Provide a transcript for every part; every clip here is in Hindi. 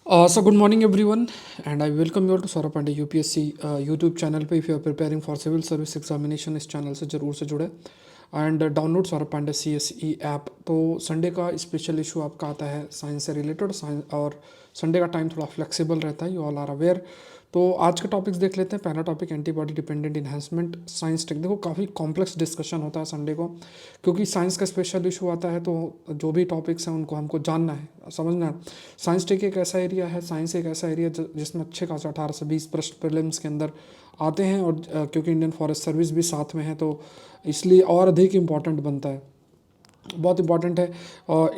So good morning everyone, and I welcome you all to Saurabh Pandey UPSC YouTube channel पे। If you are preparing for civil service examination, इस चैनल से ज़रूर से जुड़े and download Saurabh Pandey CSE app. तो संडे का स्पेशल इशू आपका आता है साइंस से रिलेटेड साइंस, और संडे का टाइम थोड़ा फ्लेक्सिबल रहता है, यू ऑल आर अवेयर। तो आज के टॉपिक्स देख लेते हैं। पहला topic antibody dependent enhancement science tech. देखो काफ़ी कॉम्प्लेक्स डिस्कशन होता है संडे को, क्योंकि साइंस का स्पेशल इशू आता है, तो जो भी टॉपिक्स हैं उनको हमको जानना है, समझना है। साइंस टेक एक ऐसा एरिया है, साइंस एक ऐसा एरिया जिसमें अच्छे खासा 18 से 20 प्रश्न प्रीलिम्स के अंदर आते हैं, और क्योंकि इंडियन फॉरेस्ट सर्विस भी साथ में है तो इसलिए और अधिक इम्पॉर्टेंट बनता है, बहुत इंपॉर्टेंट है।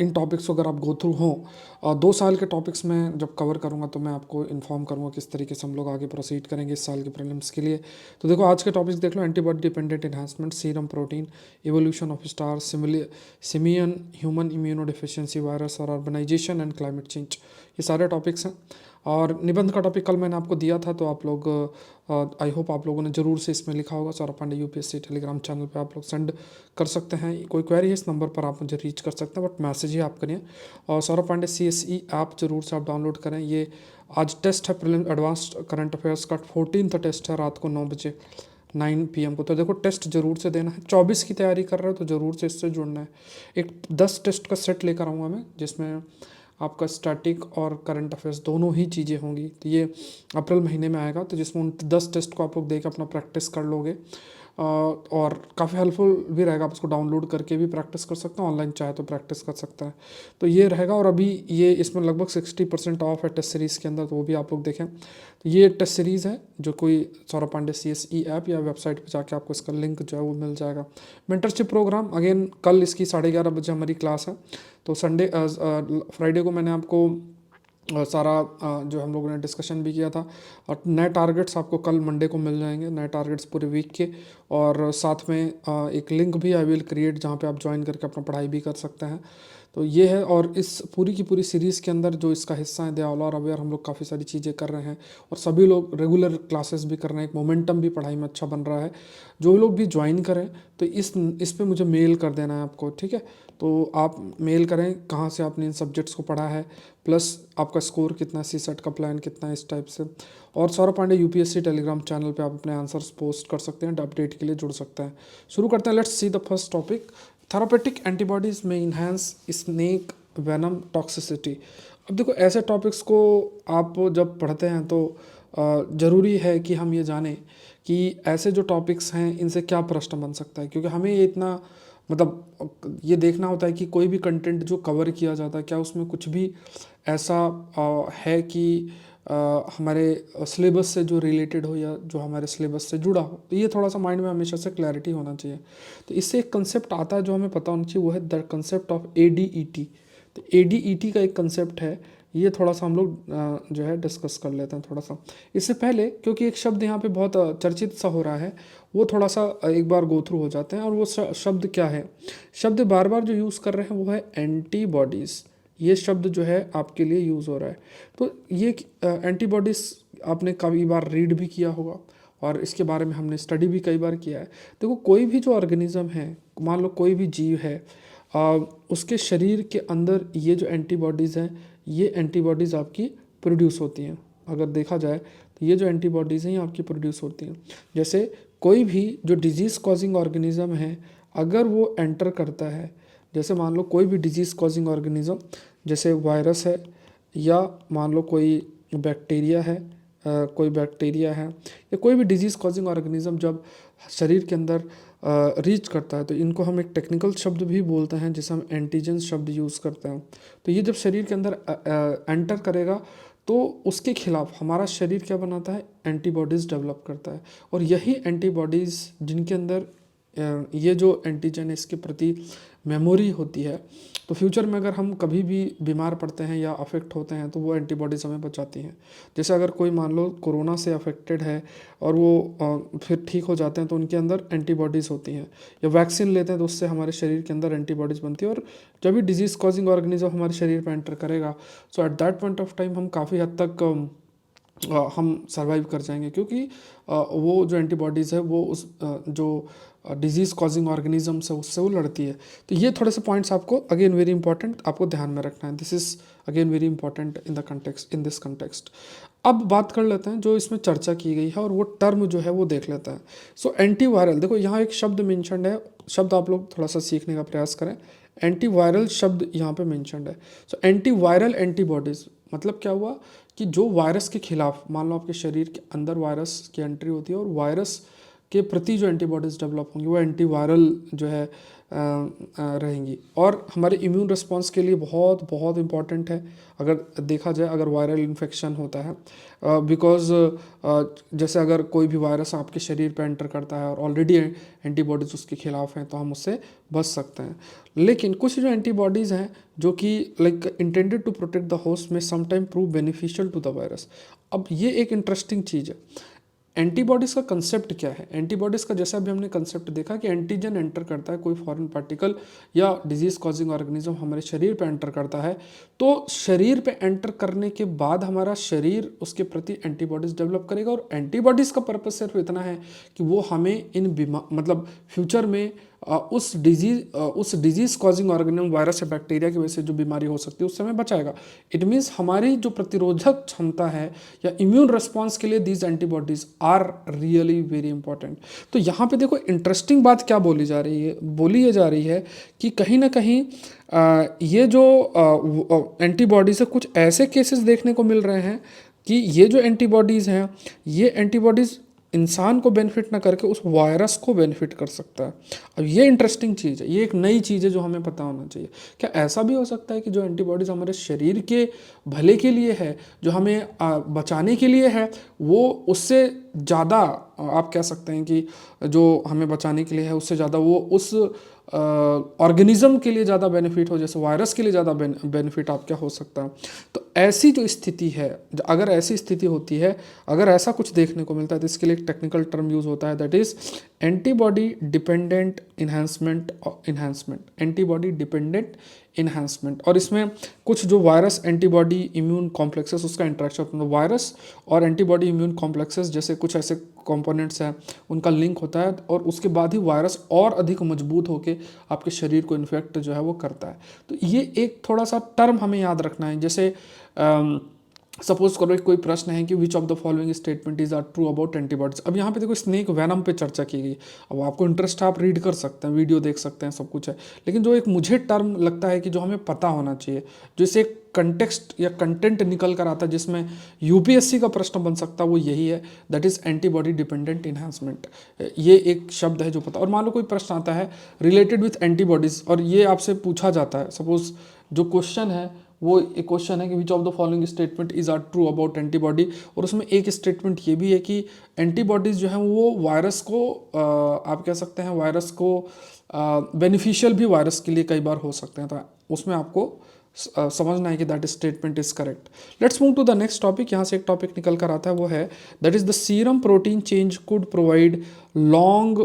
इन टॉपिक्स को अगर आप गो थ्रू हों, 2 साल के टॉपिक्स में जब कवर करूँगा तो मैं आपको इन्फॉर्म करूँगा किस तरीके से हम लोग आगे प्रोसीड करेंगे इस साल के प्रीलिम्स के लिए। तो देखो आज के टॉपिक्स देख लो। Antibody dependent enhancement, serum protein, evolution of star, simian human immuno deficiency virus, और अर्बनाइजेशन एंड क्लाइमेट चेंज, ये सारे टॉपिक्स हैं। और निबंध का टॉपिक कल मैंने आपको दिया था, तो आप लोग आई होप आप लोगों ने ज़रूर से इसमें लिखा होगा। Saurabh Pandey UPSC Telegram channel पे आप लोग सेंड कर सकते हैं। कोई क्वेरी है इस नंबर पर आप मुझे रीच कर सकते हैं, बट मैसेज ही आप करिए। और सौरभ पांडे CSE ऐप जरूर से आप डाउनलोड करें। ये आज टेस्ट है प्रीलिम एडवांस्ड करंट अफेयर्स का, 14th टेस्ट है, रात को 9 बजे 9 PM को। तो देखो टेस्ट जरूर से देना है। 24 की तैयारी कर रहे हो तो ज़रूर से इससे जुड़ना है। एक 10 टेस्ट का सेट लेकर आऊँगा मैं, जिसमें आपका स्टैटिक और करंट अफेयर्स दोनों ही चीज़ें होंगी। तो ये अप्रैल महीने में आएगा, तो जिसमें उन 10 टेस्ट को आप लोग देकर अपना प्रैक्टिस कर लोगे, और काफ़ी हेल्पफुल भी रहेगा। आप उसको डाउनलोड करके भी प्रैक्टिस कर सकते हैं, ऑनलाइन चाहे तो प्रैक्टिस कर सकते हैं। तो ये रहेगा। और अभी ये इसमें लगभग 60% ऑफ है टेस्ट सीरीज़ के अंदर, तो वो भी आप लोग देखें। तो ये टेस्ट सीरीज़ है जो कोई सौरभ पांडे CSE ऐप या वेबसाइट पे जाके आपको इसका लिंक जो है वो मिल जाएगा। मेंटरशिप प्रोग्राम अगेन कल इसकी 11:30 बजे हमारी क्लास है। तो संडे फ्राइडे को मैंने आपको सारा जो हम लोगों ने डिस्कशन भी किया था, और नए टारगेट्स आपको कल मंडे को मिल जाएंगे, नए टारगेट्स पूरे वीक के। और साथ में एक लिंक भी आई विल क्रिएट, जहाँ पे आप ज्वाइन करके अपना पढ़ाई भी कर सकते हैं। तो ये है। और इस पूरी की पूरी सीरीज़ के अंदर जो इसका हिस्सा है, दे ऑल आर अवेयर, हम लोग काफ़ी सारी चीज़ें कर रहे हैं, और सभी लोग रेगुलर क्लासेस भी कर रहे हैं। एक मोमेंटम भी पढ़ाई में अच्छा बन रहा है। जो लोग भी ज्वाइन करें तो इस पे मुझे मेल कर देना है आपको, ठीक है। तो आप मेल करें कहाँ से आपने इन सब्जेक्ट्स को पढ़ा है, प्लस आपका स्कोर कितना है, CSET का प्लान कितना है, इस टाइप से। और Saurabh Pandey UPSC Telegram channel पे आप अपने आंसर्स पोस्ट कर सकते हैं, अपडेट के लिए जुड़ सकते हैं। शुरू करते हैं। Let's see the first topic. Therapeutic antibodies में इन्हांस स्नेक वेनम टॉक्सिसिटी। अब देखो ऐसे टॉपिक्स को आप जब पढ़ते हैं तो ज़रूरी है कि हम ये जानें कि ऐसे जो टॉपिक्स हैं इनसे क्या प्रश्न बन सकता है, क्योंकि हमें ये इतना मतलब ये देखना होता है कि कोई भी कंटेंट जो कवर किया जाता है, क्या उसमें कुछ भी ऐसा है कि हमारे सिलेबस से जो रिलेटेड हो, या जो हमारे सिलेबस से जुड़ा हो। तो ये थोड़ा सा माइंड में हमेशा से क्लैरिटी होना चाहिए। तो इससे एक कंसेप्ट आता है जो हमें पता होना चाहिए, वो है द कंसेप्ट ऑफ ADET। तो ADET का एक कंसेप्ट है, ये थोड़ा सा हम लोग जो है डिस्कस कर लेते हैं थोड़ा सा। इससे पहले क्योंकि एक शब्द यहाँ पे बहुत चर्चित सा हो रहा है, वो थोड़ा सा एक बार गो थ्रू हो जाते हैं। और वो शब्द क्या है, शब्द बार बार जो यूज़ कर रहे हैं वो है एंटीबॉडीज़। ये शब्द जो है आपके लिए यूज़ हो रहा है। तो ये एंटीबॉडीज़ आपने कई बार रीड भी किया होगा, और इसके बारे में हमने स्टडी भी कई बार किया है। देखो कोई भी जो ऑर्गेनिज्म है, मान लो कोई भी जीव है, उसके शरीर के अंदर ये जो एंटीबॉडीज़ हैं, ये एंटीबॉडीज़ आपकी प्रोड्यूस होती हैं। अगर देखा जाए तो ये जो एंटीबॉडीज़ हैं ये आपकी प्रोड्यूस होती हैं। जैसे कोई भी जो डिजीज़ कॉजिंग ऑर्गेनिज्म है, अगर वो एंटर करता है, जैसे मान लो कोई भी डिजीज़ कॉजिंग ऑर्गेनिज्म, जैसे वायरस है, या मान लो कोई बैक्टीरिया है, कोई बैक्टीरिया है, या कोई भी डिजीज़ कॉजिंग ऑर्गेनिज्म जब शरीर के अंदर रीच करता है, तो इनको हम एक टेक्निकल शब्द भी बोलते हैं जिसे हम एंटीजन शब्द यूज़ करते हैं। तो ये जब शरीर के अंदर एंटर करेगा, तो उसके खिलाफ हमारा शरीर क्या बनाता है, एंटीबॉडीज़ डेवलप करता है। और यही एंटीबॉडीज़ जिनके अंदर ये जो एंटीजन है इसके प्रति मेमोरी होती है, तो फ्यूचर में अगर हम कभी भी बीमार पड़ते हैं या अफेक्ट होते हैं तो वो एंटीबॉडीज़ हमें बचाती हैं। जैसे अगर कोई मान लो कोरोना से अफेक्टेड है और वो फिर ठीक हो जाते हैं, तो उनके अंदर एंटीबॉडीज़ होती हैं। या वैक्सीन लेते हैं तो उससे हमारे शरीर के अंदर एंटीबॉडीज़ बनती है। और जब भी डिजीज़ कॉजिंग ऑर्गेनिज्म हमारे शरीर पर एंटर करेगा, so at that point of time हम काफ़ी हद तक हम सर्वाइव कर जाएंगे, क्योंकि वो जो एंटीबॉडीज़ है वो उस जो डिजीज़ कॉजिंग ऑर्गेनिज्म से उससे वो लड़ती है। तो ये थोड़े से पॉइंट्स आपको अगेन वेरी इंपॉर्टेंट आपको ध्यान में रखना है। This is again very important in the context in this context. अब बात कर लेते हैं जो इसमें चर्चा की गई है और वो टर्म जो है वो देख लेते हैं। सो एंटीवायरल, देखो यहाँ एक शब्द मेंशन्ड है, शब्द आप लोग थोड़ा सा सीखने का प्रयास करें। एंटीवायरल शब्द यहाँ पे मेंशन्ड है। सो एंटीवायरल एंटीबॉडीज़ मतलब क्या हुआ कि जो वायरस के खिलाफ, मान लो आपके शरीर के अंदर वायरस की एंट्री होती है और वायरस के प्रति जो एंटीबॉडीज़ डेवलप होंगी वो एंटीवायरल जो है रहेंगी और हमारे इम्यून रिस्पॉन्स के लिए बहुत बहुत इंपॉर्टेंट है अगर देखा जाए, अगर वायरल इन्फेक्शन होता है। बिकॉज जैसे अगर कोई भी वायरस आपके शरीर पे एंटर करता है और ऑलरेडी एंटीबॉडीज़ उसके खिलाफ हैं तो हम उससे बच सकते हैं। लेकिन कुछ जो एंटीबॉडीज़ हैं जो कि like intended to protect the host may sometime prove beneficial to the virus. अब ये एक इंटरेस्टिंग चीज़ है। एंटीबॉडीज़ का कंसेप्ट क्या है? एंटीबॉडीज़ का जैसा अभी हमने कंसेप्ट देखा कि एंटीजन एंटर करता है, कोई फॉरेन पार्टिकल या डिजीज कॉजिंग ऑर्गेनिज्म हमारे शरीर पे एंटर करता है, तो शरीर पे एंटर करने के बाद हमारा शरीर उसके प्रति एंटीबॉडीज़ डेवलप करेगा और एंटीबॉडीज़ का पर्पस सिर्फ इतना है कि वो हमें इन मतलब फ्यूचर में उस डिजीज़ कॉजिंग ऑर्गेनिज्म, वायरस या बैक्टीरिया की वजह से जो बीमारी हो सकती है उससे हमें बचाएगा। इट मीन्स हमारी जो प्रतिरोधक क्षमता है या इम्यून रिस्पॉन्स के लिए these antibodies are really very important. तो यहाँ पे देखो इंटरेस्टिंग बात क्या बोली जा रही है, बोली ये जा रही है कि कहीं ना कहीं ये जो एंटीबॉडीज़ है कुछ ऐसे केसेस देखने को मिल रहे हैं कि ये जो एंटीबॉडीज़ हैं ये एंटीबॉडीज़ इंसान को बेनिफिट ना करके उस वायरस को बेनिफिट कर सकता है। अब ये इंटरेस्टिंग चीज़ है, ये एक नई चीज़ है जो हमें पता होना चाहिए। क्या ऐसा भी हो सकता है कि जो एंटीबॉडीज़ हमारे शरीर के भले के लिए है, जो हमें बचाने के लिए है, वो उससे ज़्यादा आप कह सकते हैं कि जो हमें बचाने के लिए है उससे ज़्यादा वो उस ऑर्गेनिज्म के लिए ज़्यादा बेनिफिट हो, जैसे वायरस के लिए ज़्यादा बेनिफिट आप क्या हो सकता है। तो ऐसी जो स्थिति है, अगर ऐसी स्थिति होती है, अगर ऐसा कुछ देखने को मिलता है तो इसके लिए एक टेक्निकल टर्म यूज़ होता है, that is antibody dependent enhancement antibody dependent enhancement. और इसमें कुछ जो वायरस एंटीबॉडी इम्यून कॉम्प्लेक्सेस उसका इंटरेक्शन होता है, वायरस और एंटीबॉडी इम्यून कॉम्प्लेक्सेस जैसे कुछ ऐसे कंपोनेंट्स हैं उनका लिंक होता है और उसके बाद ही वायरस और अधिक मजबूत होकर आपके शरीर को इन्फेक्ट जो है वो करता है। तो ये एक थोड़ा सा टर्म हमें याद रखना है। जैसे सपोज करो कोई प्रश्न है कि which of the following statement is are true about antibodies. अब यहाँ पे देखो स्नेक वेनम पे चर्चा की गई। अब आपको इंटरेस्ट है आप रीड कर सकते हैं, वीडियो देख सकते हैं, सब कुछ है। लेकिन जो एक मुझे टर्म लगता है कि जो हमें पता होना चाहिए, जो इसे कंटेक्स्ट या कंटेंट निकल कर आता है जिसमें यूपीएससी का प्रश्न बन सकता है, वो यही है, that is antibody dependent enhancement. ये एक शब्द है जो पता। और मान लो कोई प्रश्न आता है रिलेटेड विथ एंटीबॉडीज और ये आपसे पूछा जाता है, सपोज जो क्वेश्चन है वो एक क्वेश्चन है कि which of the following statement is are true about antibody, और उसमें एक स्टेटमेंट ये भी है कि एंटीबॉडीज़ जो है वो वायरस को आप कह सकते हैं वायरस को बेनिफिशियल भी वायरस के लिए कई बार हो सकते हैं। तो उसमें आपको समझना है कि that statement is correct. Let's move to the next topic. यहाँ से एक टॉपिक निकल कर आता है, वो है that is the serum protein change could provide long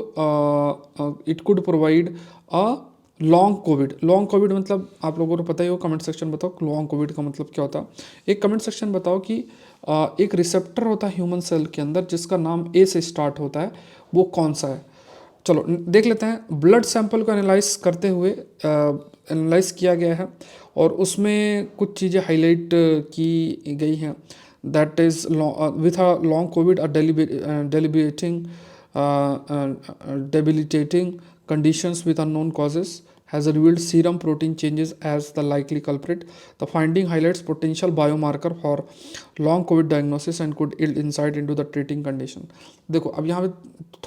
it could provide a long Covid. Long Covid मतलब आप लोगों को पता ही हो, कमेंट सेक्शन बताओ लॉन्ग कोविड का मतलब क्या होता है। एक कमेंट सेक्शन बताओ कि एक रिसेप्टर होता है ह्यूमन सेल के अंदर जिसका नाम ए से स्टार्ट होता है, वो कौन सा है। चलो देख लेते हैं। ब्लड सैंपल को एनालाइज करते हुए एनालाइज किया गया है और उसमें कुछ चीज़ें हाईलाइट की गई हैं, that is with a long Covid a debilitating conditions with unknown causes has revealed serum protein changes as the likely culprit. The finding highlights potential biomarker for long COVID diagnosis and could yield insight into the treating condition. देखो अब यहाँ पे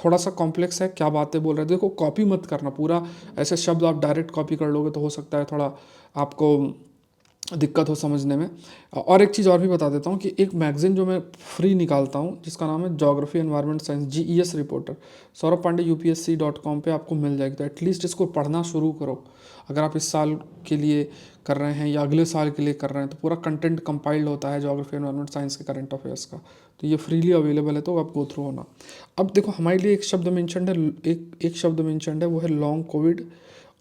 थोड़ा सा कॉम्प्लेक्स है, क्या बातें बोल रहे हैं। देखो कॉपी मत करना पूरा, ऐसे शब्द आप डायरेक्ट कॉपी कर लोगे तो हो सकता है थोड़ा आपको दिक्कत हो समझने में। और एक चीज़ और भी बता देता हूँ कि एक मैगज़ीन जो मैं फ्री निकालता हूँ जिसका नाम है geography environment science GES reporter, Saurabh Pandey UPSC.com पे आपको मिल जाएगी। तो एटलीस्ट इसको पढ़ना शुरू करो। अगर आप इस साल के लिए कर रहे हैं या अगले साल के लिए कर रहे हैं तो पूरा कंटेंट कंपाइल्ड होता है ज्योग्राफी एनवायरनमेंट साइंस के करंट अफेयर्स का, तो ये फ्रीली अवेलेबल है, तो आप गो थ्रू होना। अब देखो हमारे लिए एक शब्द मेंशन्ड है, एक शब्द मेंशन्ड है वो है लॉन्ग कोविड,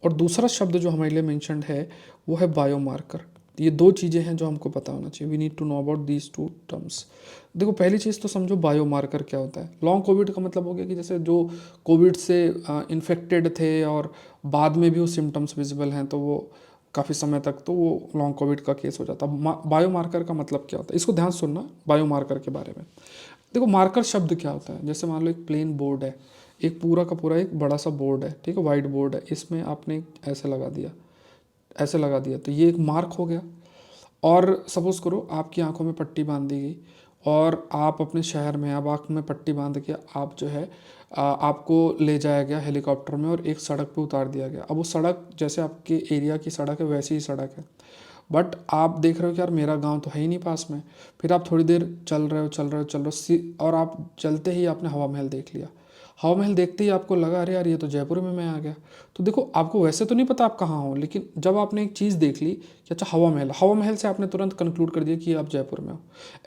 और दूसरा शब्द जो हमारे लिए मेंशन्ड है वो है बायोमार्कर। तो ये दो चीज़ें हैं जो हमको पता होना चाहिए। We need to know about these two terms. देखो पहली चीज़ तो समझो बायोमार्कर क्या होता है। लॉन्ग कोविड का मतलब हो गया कि जैसे जो कोविड से इन्फेक्टेड थे और बाद में भी वो सिम्टम्स विजिबल हैं, तो वो काफ़ी समय तक तो वो लॉन्ग कोविड का केस हो जाता है। बायोमार्कर का मतलब क्या होता है, इसको ध्यान सुनना बायोमार्कर के बारे में। देखो मार्कर शब्द क्या होता है, जैसे मान लो एक प्लेन बोर्ड है, एक पूरा का पूरा एक बड़ा सा बोर्ड है, ठीक है, वाइट बोर्ड है, इसमें आपने ऐसे लगा दिया, ऐसे लगा दिया, तो ये एक मार्क हो गया। और सपोज़ करो आपकी आंखों में पट्टी बांध दी गई और आप अपने शहर में, अब आँख में पट्टी बांध के आप जो है आपको ले जाया गया हेलीकॉप्टर में और एक सड़क पे उतार दिया गया। अब वो सड़क जैसे आपके एरिया की सड़क है वैसी ही सड़क है, बट आप देख रहे हो कि यार मेरा गांव तो है ही नहीं पास में। फिर आप थोड़ी देर चल रहे हो चल रहे हो चल रहे हो और आप चलते ही आपने हवा महल देख लिया। हवा महल देखते ही आपको लगा अरे यार ये तो जयपुर में मैं आ गया। तो देखो आपको वैसे तो नहीं पता आप कहाँ हो, लेकिन जब आपने एक चीज़ देख ली कि अच्छा हवा महल से आपने तुरंत कंक्लूड कर दिया कि आप जयपुर में हो।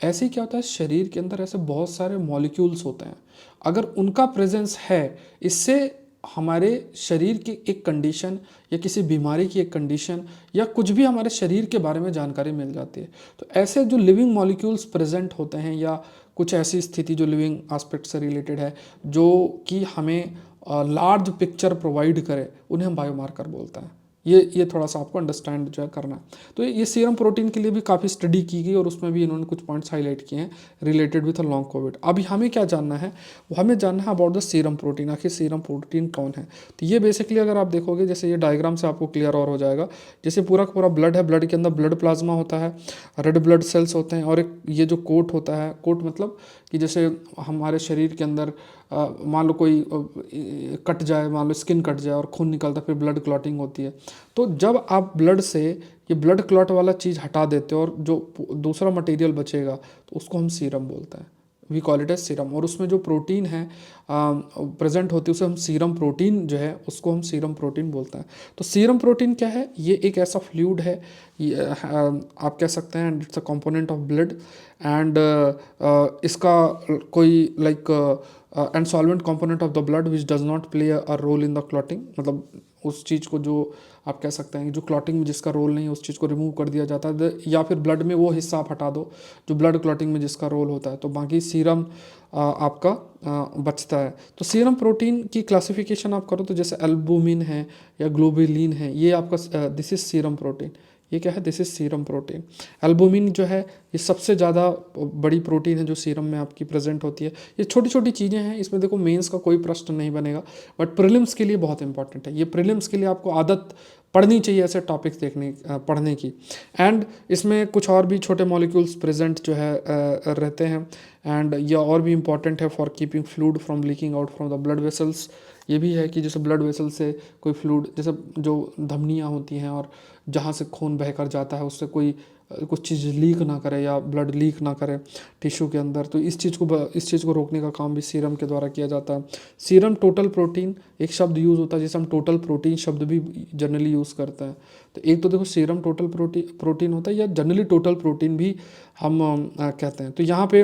ऐसे ही क्या होता है, शरीर के अंदर ऐसे बहुत सारे मॉलिक्यूल्स होते हैं, अगर उनका प्रेजेंस है, इससे हमारे शरीर की एक कंडीशन या किसी बीमारी की एक कंडीशन या कुछ भी हमारे शरीर के बारे में जानकारी मिल जाती है। तो ऐसे जो लिविंग मॉलिक्यूल्स प्रेजेंट होते हैं या कुछ ऐसी स्थिति जो लिविंग एस्पेक्ट से रिलेटेड है, जो कि हमें लार्ज पिक्चर प्रोवाइड करे, उन्हें हम बायोमार्कर बोलते हैं। ये थोड़ा सा आपको अंडरस्टैंड जो है करना है। तो ये सीरम प्रोटीन के लिए भी काफ़ी स्टडी की गई और उसमें भी इन्होंने कुछ पॉइंट्स हाईलाइट किए हैं रिलेटेड विथ लॉन्ग कोविड। अभी हमें क्या जानना है, वो हमें जानना है अबाउट द सीरम प्रोटीन, आखिर सीरम प्रोटीन कौन है। तो ये बेसिकली अगर आप देखोगे, जैसे ये डायग्राम से आपको क्लियर और हो जाएगा, जैसे पूरा का पूरा ब्लड है, ब्लड के अंदर ब्लड प्लाज्मा होता है, रेड ब्लड सेल्स होते हैं, और एक ये जो कोट होता है, कोट मतलब कि जैसे हमारे शरीर के अंदर मान लो कोई कट जाए, मान लो स्किन कट जाए और खून निकलता है, फिर ब्लड क्लॉटिंग होती है। तो जब आप ब्लड से ये ब्लड क्लॉट वाला चीज़ हटा देते हो और जो दूसरा मटेरियल बचेगा, तो उसको हम सीरम बोलते हैं, we call it as serum. और उसमें जो प्रोटीन है प्रेजेंट होती है, उसे हम सीरम प्रोटीन जो है उसको हम सीरम प्रोटीन बोलते हैं। तो सीरम प्रोटीन क्या है, ये एक ऐसा फ्लूइड है, आप कह सकते हैं it's a component of blood, and इसका कोई like and solvent component of the blood which does not play a role in the clotting. मतलब उस चीज़ को जो आप कह सकते हैं जो क्लॉटिंग में जिसका रोल नहीं है, उस चीज़ को रिमूव कर दिया जाता है, या फिर ब्लड में वो हिस्सा आप हटा दो जो ब्लड क्लॉटिंग में जिसका रोल होता है, तो बाकी सीरम आपका बचता है। तो सीरम प्रोटीन की क्लासिफिकेशन आप करो तो जैसे एल्बुमिन है या ग्लोबुलिन है, ये आपका दिस इज सीरम प्रोटीन। ये क्या है, this is serum protein. Albumin जो है ये सबसे ज़्यादा बड़ी प्रोटीन है जो सीरम में आपकी प्रेजेंट होती है। ये छोटी छोटी चीज़ें हैं, इसमें देखो मेंस का कोई प्रश्न नहीं बनेगा, बट प्रीलिम्स के लिए बहुत इंपॉर्टेंट है। ये प्रीलिम्स के लिए आपको आदत पढ़नी चाहिए ऐसे टॉपिक्स पढ़ने की। एंड इसमें कुछ और भी छोटे मॉलिक्यूल्स प्रेजेंट जो है रहते हैं, एंड ये और भी इंपॉर्टेंट है for keeping fluid from leaking out from the blood vessels. ये भी है कि जैसे ब्लड वेसल से कोई फ्लूइड, जैसे जो धमनियाँ होती हैं और जहाँ से खून बहकर जाता है, उससे कोई कुछ चीज़ लीक ना करे या ब्लड लीक ना करे टिश्यू के अंदर, तो इस चीज़ को रोकने का काम भी सीरम के द्वारा किया जाता है। सीरम टोटल प्रोटीन एक शब्द यूज़ होता है, जिसे हम टोटल प्रोटीन शब्द भी जनरली यूज़ करते हैं। तो एक तो देखो सीरम टोटल प्रोटीन होता है, या जनरली टोटल प्रोटीन भी हम कहते हैं। तो यहाँ पे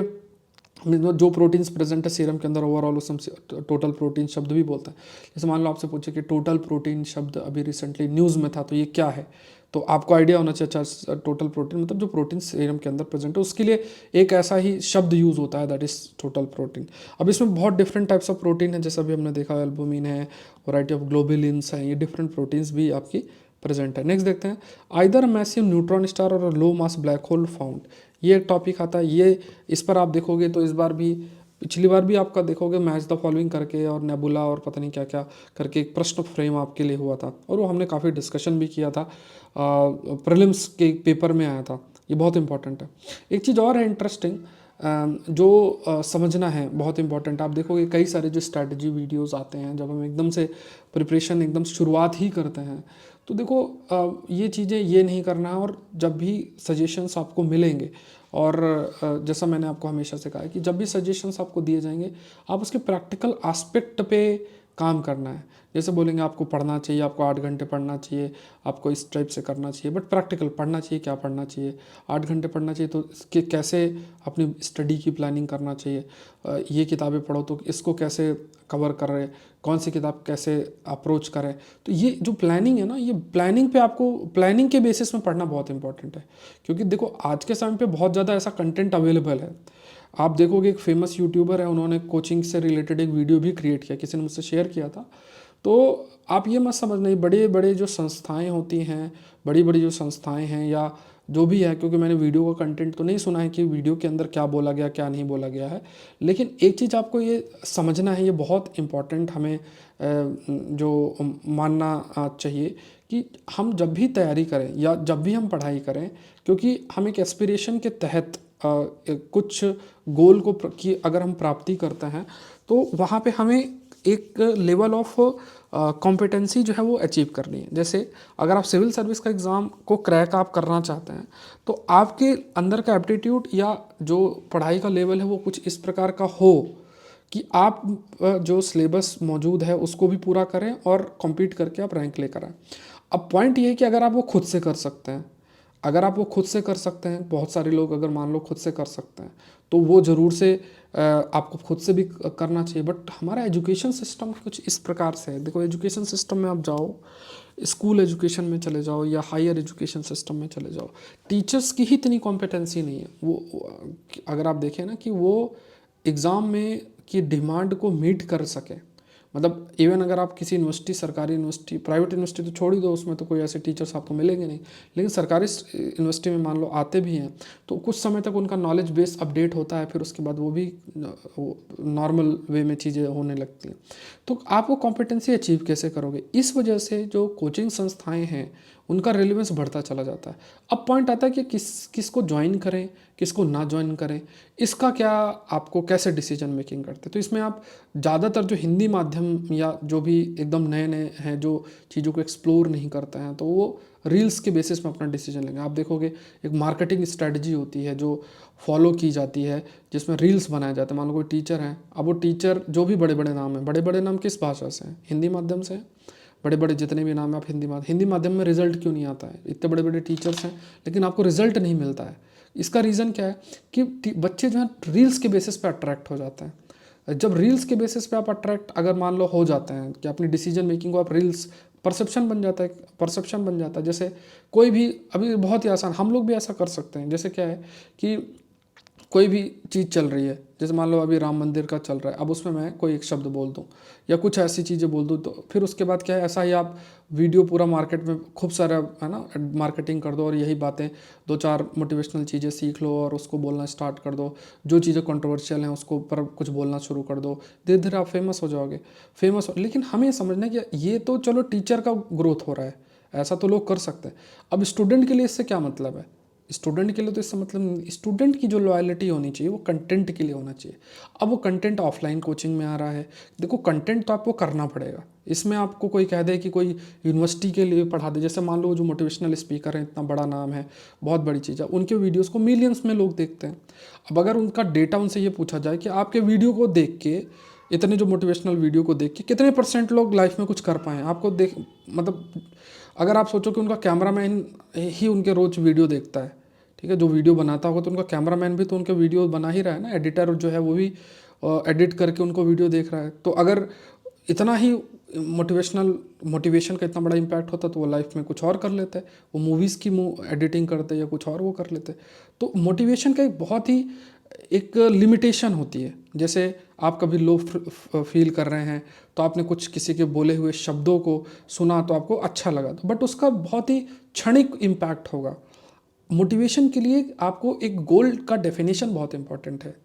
जो प्रोटीन्स प्रेजेंट है सीरम के अंदर ओवरऑल उसे हम टोटल प्रोटीन शब्द भी बोलते हैं। जैसे मान लो आपसे पूछे कि टोटल प्रोटीन शब्द अभी रिसेंटली न्यूज़ में था, तो ये क्या है, तो आपको आइडिया होना चाहिए। अच्छा, टोटल प्रोटीन मतलब जो प्रोटीन सीरम के अंदर प्रेजेंट है, उसके लिए एक ऐसा ही शब्द यूज़ होता है, दैट इज़ टोटल प्रोटीन। अब इसमें बहुत डिफरेंट टाइप्स ऑफ प्रोटीन है, जैसे अभी हमने देखा एल्बुमिन है, वैरायटी ऑफ ग्लोबुलिन्स हैं, ये डिफरेंट प्रोटीन्स भी आपकी प्रेजेंट है। नेक्स्ट देखते हैं, आइदर मैसिव न्यूट्रॉन स्टार और low mass black hole found. ये एक टॉपिक आता है, ये इस पर आप देखोगे तो इस बार भी, पिछली बार भी आपका देखोगे मैच द फॉलोइंग करके और नेबुला और पता नहीं क्या क्या करके एक प्रश्न फ्रेम आपके लिए हुआ था, और वो हमने काफ़ी डिस्कशन भी किया था, प्रीलिम्स के पेपर में आया था। ये बहुत इंपॉर्टेंट है। एक चीज़ और है इंटरेस्टिंग, जो समझना है, बहुत इंपॉर्टेंट। आप देखोगे कई सारे जो स्ट्रैटेजी वीडियोस आते हैं, जब हम एकदम से प्रिपरेशन एकदम शुरुआत ही करते हैं, तो देखो ये चीज़ें ये नहीं करना है। और जब भी सजेशंस आपको मिलेंगे, और जैसा मैंने आपको हमेशा से कहा है कि जब भी सजेशंस आपको दिए जाएंगे, आप उसके प्रैक्टिकल एस्पेक्ट पे काम करना है। जैसे बोलेंगे आपको पढ़ना चाहिए, आपको 8 घंटे पढ़ना चाहिए, आपको इस टाइप से करना चाहिए, बट प्रैक्टिकल पढ़ना चाहिए, क्या पढ़ना चाहिए, 8 घंटे पढ़ना चाहिए तो इसके कैसे अपनी स्टडी की प्लानिंग करना चाहिए, ये किताबें पढ़ो तो इसको कैसे कवर कर रहे, कौन सी किताब कैसे अप्रोच करें। तो ये जो प्लानिंग है ना, ये प्लानिंग पे आपको प्लानिंग के बेसिस में पढ़ना बहुत इंपॉर्टेंट है। क्योंकि देखो आज के समय पे बहुत ज़्यादा ऐसा कंटेंट अवेलेबल है। आप देखोगे एक फेमस यूट्यूबर है, उन्होंने कोचिंग से रिलेटेड एक वीडियो भी क्रिएट किया, किसी ने मुझसे शेयर किया था। तो आप ये मत समझना, बड़े बड़े जो संस्थाएं होती हैं, बड़ी बड़ी जो संस्थाएं हैं या जो भी है, क्योंकि मैंने वीडियो का कंटेंट तो नहीं सुना है कि वीडियो के अंदर क्या बोला गया क्या नहीं बोला गया है, लेकिन एक चीज़ आपको ये समझना है, ये बहुत इम्पॉर्टेंट हमें जो मानना चाहिए कि हम जब भी तैयारी करें या जब भी हम पढ़ाई करें, क्योंकि हम एक एस्पिरेशन के तहत कुछ गोल को की अगर हम प्राप्ति करते हैं तो वहाँ पे हमें एक लेवल ऑफ कॉम्पिटेंसी जो है वो अचीव करनी है। जैसे अगर आप सिविल सर्विस का एग्ज़ाम को क्रैक आप करना चाहते हैं तो आपके अंदर का एप्टीट्यूड या जो पढ़ाई का लेवल है वो कुछ इस प्रकार का हो कि आप जो सिलेबस मौजूद है उसको भी पूरा करें और कॉम्पीट करके आप रैंक लेकर आएँ। अब पॉइंट ये है कि अगर आप वो खुद से कर सकते हैं, अगर आप वो खुद से कर सकते हैं, बहुत सारे लोग अगर मान लो खुद से कर सकते हैं तो वो ज़रूर से आपको खुद से भी करना चाहिए। बट हमारा एजुकेशन सिस्टम कुछ इस प्रकार से है। देखो एजुकेशन सिस्टम में आप जाओ, स्कूल एजुकेशन में चले जाओ या हायर एजुकेशन सिस्टम में चले जाओ, टीचर्स की ही इतनी कॉम्पिटेंसी नहीं है। अगर आप देखें ना कि वो एग्ज़ाम में की डिमांड को मीट कर सके, मतलब इवन अगर आप किसी यूनिवर्सिटी, सरकारी यूनिवर्सिटी, प्राइवेट यूनिवर्सिटी तो छोड़ ही दो, उसमें तो कोई ऐसे टीचर्स आपको मिलेंगे नहीं, लेकिन सरकारी यूनिवर्सिटी में मान लो आते भी हैं तो कुछ समय तक उनका नॉलेज बेस अपडेट होता है, फिर उसके बाद वो भी नॉर्मल वे में चीज़ें होने लगती हैं। तो आप वो कॉम्पिटेंसी अचीव कैसे करोगे? इस वजह से जो कोचिंग संस्थाएं हैं उनका रेलिवेंस बढ़ता चला जाता है। अब पॉइंट आता है कि किसको ज्वाइन करें, किसको ना ज्वाइन करें, इसका क्या आपको कैसे डिसीजन मेकिंग करते हैं। तो इसमें आप ज़्यादातर जो हिंदी माध्यम या जो भी एकदम नए नए हैं जो चीज़ों को एक्सप्लोर नहीं करते हैं तो वो रील्स के बेसिस में अपना डिसीजन लेंगे। आप देखोगे एक मार्केटिंग स्ट्रेटजी होती है जो फॉलो की जाती है, जिसमें रील्स बनाए जाते हैं। मान लो कोई टीचर है, अब वो टीचर जो भी बड़े बड़े नाम हैं, बड़े बड़े नाम किस भाषा से हैं? हिंदी माध्यम से हैं। बड़े बड़े जितने भी नाम हैं आप हिंदी माध्यम में रिजल्ट क्यों नहीं आता है? इतने बड़े बड़े टीचर्स हैं लेकिन आपको रिजल्ट नहीं मिलता है। इसका रीज़न क्या है कि बच्चे जो हैं रील्स के बेसिस पे अट्रैक्ट हो जाते हैं। जब रील्स के बेसिस पे आप अट्रैक्ट अगर मान लो हो जाते हैं कि अपनी डिसीजन मेकिंग को आप रील्स परसेप्शन बन जाता है, परसेप्शन बन जाता है। जैसे कोई भी अभी बहुत ही आसान, हम लोग भी ऐसा कर सकते हैं। जैसे क्या है कि कोई भी चीज़ चल रही है, जैसे मान लो अभी राम मंदिर का चल रहा है, अब उसमें मैं कोई एक शब्द बोल दूं या कुछ ऐसी चीज़ें बोल दूं तो फिर उसके बाद क्या है, ऐसा ही आप वीडियो पूरा मार्केट में खूब सारा है ना मार्केटिंग कर दो और यही बातें, दो चार मोटिवेशनल चीज़ें सीख लो और उसको बोलना स्टार्ट कर दो। जो चीज़ें कंट्रोवर्शियल हैं उसको ऊपर कुछ बोलना शुरू कर दो, धीरे धीरे आप फेमस हो जाओगे। लेकिन हमें समझना है कि ये तो चलो टीचर का ग्रोथ हो रहा है, ऐसा तो लोग कर सकते हैं। अब स्टूडेंट के लिए इससे क्या मतलब है? स्टूडेंट के लिए तो इसका मतलब स्टूडेंट की जो लॉयल्टी होनी चाहिए वो कंटेंट के लिए होना चाहिए। अब वो कंटेंट ऑफलाइन कोचिंग में आ रहा है, देखो कंटेंट तो आपको करना पड़ेगा। इसमें आपको कोई कह दे कि कोई यूनिवर्सिटी के लिए पढ़ा दे, जैसे मान लो जो मोटिवेशनल स्पीकर हैं, इतना बड़ा नाम है, बहुत बड़ी चीज़ है, उनके वीडियोज़ को मिलियंस में लोग देखते हैं। अब अगर उनका डेटा उनसे ये पूछा जाए कि आपके वीडियो को देख के, इतने जो मोटिवेशनल वीडियो को देख के कितने % लोग लाइफ में कुछ कर पाएँ, आपको देख मतलब अगर आप सोचो कि उनका कैमरामैन ही उनके रोज़ वीडियो देखता है, ठीक है, जो वीडियो बनाता होगा तो उनका कैमरामैन भी तो उनके वीडियो बना ही रहा है ना, एडिटर जो है वो भी एडिट करके उनको वीडियो देख रहा है। तो अगर इतना ही मोटिवेशन का इतना बड़ा इम्पैक्ट होता तो वो लाइफ में कुछ और कर लेते, वो मूवीज़ की एडिटिंग करते या कुछ और वो कर लेते। तो मोटिवेशन का एक बहुत ही एक लिमिटेशन होती है। जैसे आप कभी लो फील कर रहे हैं तो आपने कुछ किसी के बोले हुए शब्दों को सुना तो आपको अच्छा लगा, तो बट उसका बहुत ही क्षणिक इम्पैक्ट होगा। मोटिवेशन के लिए आपको एक गोल का डेफिनेशन बहुत इंपॉर्टेंट है,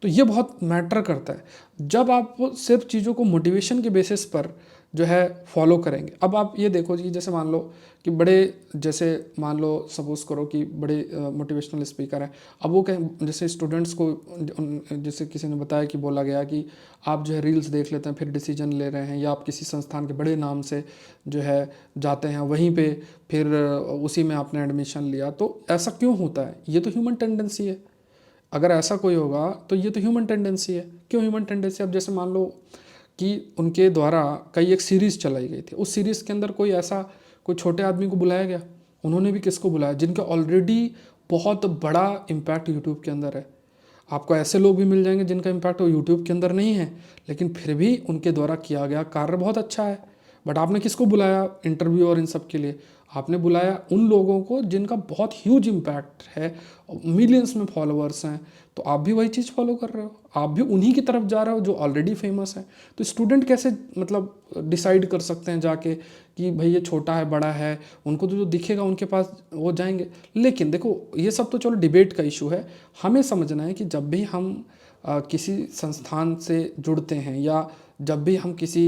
तो ये बहुत मैटर करता है जब आप सिर्फ चीज़ों को मोटिवेशन के बेसिस पर जो है फॉलो करेंगे। अब आप ये देखो जी, जैसे मान लो कि बड़े, जैसे मान लो सपोज करो कि बड़े मोटिवेशनल स्पीकर हैं, अब वो कहें जैसे स्टूडेंट्स को जैसे किसी ने बताया कि बोला गया कि आप जो है रील्स देख लेते हैं फिर डिसीजन ले रहे हैं, या आप किसी संस्थान के बड़े नाम से जो है जाते हैं वहीं पे फिर उसी में आपने एडमिशन लिया, तो ऐसा क्यों होता है? ये तो ह्यूमन टेंडेंसी है। अगर ऐसा कोई होगा तो ये तो ह्यूमन टेंडेंसी है। क्यों ह्यूमन टेंडेंसी? अब जैसे मान लो कि उनके द्वारा कई एक सीरीज़ चलाई गई थी। उस सीरीज़ के अंदर कोई छोटे आदमी को बुलाया गया, उन्होंने भी किसको बुलाया, जिनका ऑलरेडी बहुत बड़ा इम्पैक्ट यूट्यूब के अंदर है। आपको ऐसे लोग भी मिल जाएंगे जिनका इम्पैक्ट यूट्यूब के अंदर नहीं है, लेकिन फिर भी उनके द्वारा किया गया कार्य बहुत अच्छा है। बट आपने किसको बुलाया इंटरव्यू और इन सब के लिए? आपने बुलाया उन लोगों को जिनका बहुत ह्यूज इम्पैक्ट है, मिलियंस में फॉलोअर्स हैं। तो आप भी वही चीज़ फॉलो कर रहे हो, आप भी उन्हीं की तरफ जा रहे हो जो ऑलरेडी फेमस है। तो स्टूडेंट कैसे मतलब डिसाइड कर सकते हैं जाके कि भाई ये छोटा है बड़ा है? उनको तो जो दिखेगा उनके पास वो जाएंगे। लेकिन देखो, ये सब तो चलो डिबेट का इशू है। हमें समझना है कि जब भी हम किसी संस्थान से जुड़ते हैं या जब भी हम किसी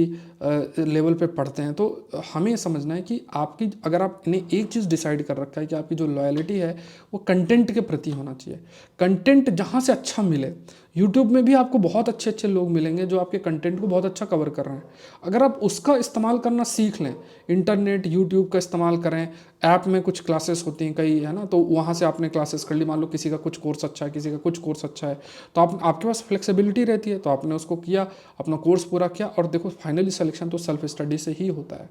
लेवल पे पढ़ते हैं, तो हमें समझना है कि आपकी, अगर आपने एक चीज़ डिसाइड कर रखा है कि आपकी जो लॉयल्टी है वो कंटेंट के प्रति होना चाहिए। कंटेंट जहाँ से अच्छा मिले, यूट्यूब में भी आपको बहुत अच्छे अच्छे लोग मिलेंगे जो आपके कंटेंट को बहुत अच्छा कवर कर रहे हैं। अगर आप उसका इस्तेमाल करना सीख लें, इंटरनेट यूट्यूब का इस्तेमाल करें, ऐप में कुछ क्लासेस होती हैं कई, है ना, तो वहाँ से आपने क्लासेस कर ली। मान लो किसी का कुछ कोर्स अच्छा है, किसी का कुछ कोर्स अच्छा है, तो आपके पास फ्लेक्सिबिलिटी रहती है, तो आपने उसको किया, अपना कोर्स पूरा किया, और देखो फाइनली सिलेक्शन तो सेल्फ स्टडी से ही होता है।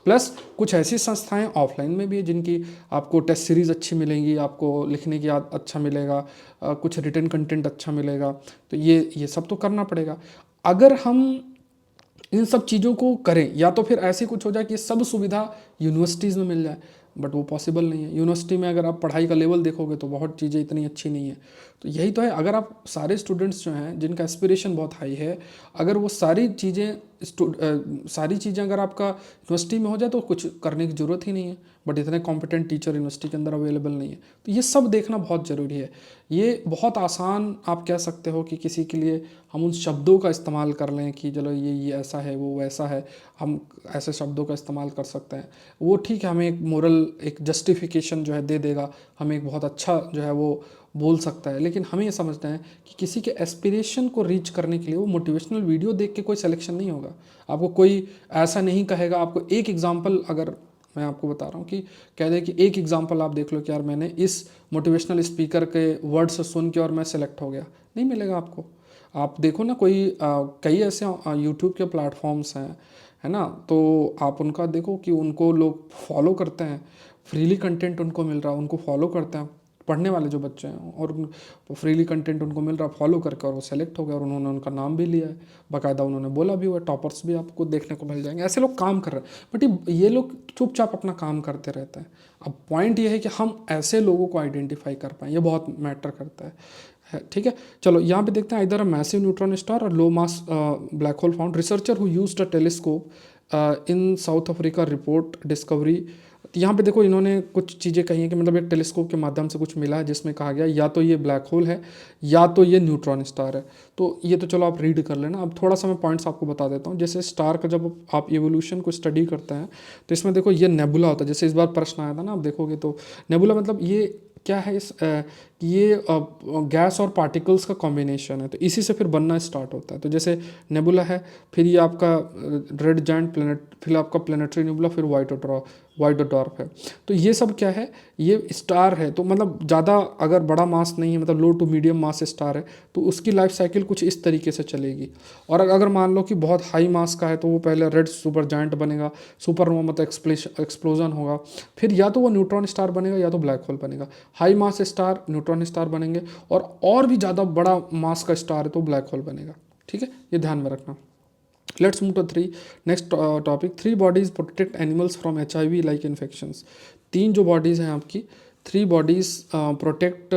प्लस कुछ ऐसी संस्थाएं ऑफलाइन में भी है जिनकी आपको टेस्ट सीरीज़ अच्छी मिलेंगी, आपको लिखने की अच्छा मिलेगा, कुछ रिटन कंटेंट अच्छा मिलेगा। तो ये सब तो करना पड़ेगा। अगर हम इन सब चीज़ों को करें, या तो फिर ऐसे कुछ हो जाए कि सब सुविधा यूनिवर्सिटीज़ में मिल जाए, बट वो पॉसिबल नहीं है। यूनिवर्सिटी में अगर आप पढ़ाई का लेवल देखोगे तो बहुत चीज़ें इतनी अच्छी नहीं है। तो यही तो है, अगर आप सारे स्टूडेंट्स जो हैं जिनका एस्पिरेशन बहुत हाई है, अगर वो सारी चीज़ें अगर आपका यूनिवर्सिटी में हो जाए तो कुछ करने की ज़रूरत ही नहीं है। बट इतने कॉम्पिटेंट टीचर यूनिवर्सिटी के अंदर अवेलेबल नहीं है। तो ये सब देखना बहुत ज़रूरी है। ये बहुत आसान आप कह सकते हो कि किसी के लिए हम उन शब्दों का इस्तेमाल कर लें कि चलो ये ऐसा है, वो वैसा है, हम ऐसे शब्दों का इस्तेमाल कर सकते हैं। वो ठीक है, हमें एक मोरल, एक जस्टिफिकेशन जो है दे देगा, हमें एक बहुत अच्छा जो है वो बोल सकता है। लेकिन हमें ये समझना है कि किसी के एस्पिरेशन को रीच करने के लिए वो मोटिवेशनल वीडियो देख के कोई सिलेक्शन नहीं होगा। आपको कोई ऐसा नहीं कहेगा। आपको एक एग्जांपल, अगर मैं आपको बता रहा हूँ कि कह दे कि एक एग्जांपल आप देख लो कि यार मैंने इस मोटिवेशनल स्पीकर के वर्ड्स सुन के और मैं सेलेक्ट हो गया, नहीं मिलेगा आपको। आप देखो ना, कई ऐसे यूट्यूब के प्लेटफॉर्म्स हैं, है ना, तो आप उनका देखो कि उनको लोग फॉलो करते हैं, फ्रीली कंटेंट उनको मिल रहा है, उनको फॉलो करते हैं पढ़ने वाले जो बच्चे हैं, और फ्रीली कंटेंट उनको मिल रहा, फॉलो करके, और वो सेलेक्ट हो गया और उन्होंने उनका नाम भी लिया है, बाकायदा उन्होंने बोला भी हुआ, टॉपर्स भी आपको देखने को मिल जाएंगे। ऐसे लोग काम कर रहे हैं, बट ये लोग चुपचाप अपना काम करते रहते हैं। अब पॉइंट ये है कि हम ऐसे लोगों को आइडेंटिफाई कर पाएँ, ये बहुत मैटर करता है। ठीक है, चलो यहाँ पे देखते हैं। इधर अ मैसिव न्यूट्रॉन स्टार और low mass black hole found, researcher who used a telescope in South Africa report discovery. तो यहाँ पे देखो इन्होंने कुछ चीज़ें कही हैं कि मतलब एक टेलीस्कोप के माध्यम से कुछ मिला है जिसमें कहा गया या तो ये ब्लैक होल है या तो ये न्यूट्रॉन स्टार है। तो ये तो चलो आप रीड कर लेना। अब थोड़ा सा मैं पॉइंट्स आपको बता देता हूँ। जैसे स्टार का जब आप एवोल्यूशन को स्टडी करते हैं तो इसमें देखो ये नेबुला होता है। जैसे इस बार प्रश्न आया था ना, आप देखोगे तो नेबुला मतलब ये क्या है, ये गैस और पार्टिकल्स का कॉम्बिनेशन है, तो इसी से फिर बनना स्टार्ट होता है। तो जैसे नेबुला है, फिर ये आपका रेड जायंट प्लैनेट, फिर आपका प्लैनेटरी नेबुला, फिर वाइट डॉर्फ है। तो ये सब क्या है, ये स्टार है। तो मतलब ज़्यादा अगर बड़ा मास नहीं है, मतलब लो टू मीडियम मास स्टार है, तो उसकी लाइफ साइकिल कुछ इस तरीके से चलेगी। और अगर मान लो कि बहुत हाई मास का है तो वो पहले रेड सुपर जायंट बनेगा, सुपरनोवा मतलब एक्सप्लोजन होगा, फिर या तो वो न्यूट्रॉन स्टार बनेगा या तो ब्लैक होल बनेगा। हाई मास स्टार न्यूट्रॉन स्टार बनेंगे, और भी ज़्यादा बड़ा मास का स्टार है तो ब्लैक होल बनेगा। ठीक है, ये ध्यान में रखना। Let's move to next topic. 3 bodies protect animals from HIV like infections. 3 जो बॉडीज़ हैं आपकी, 3 bodies protect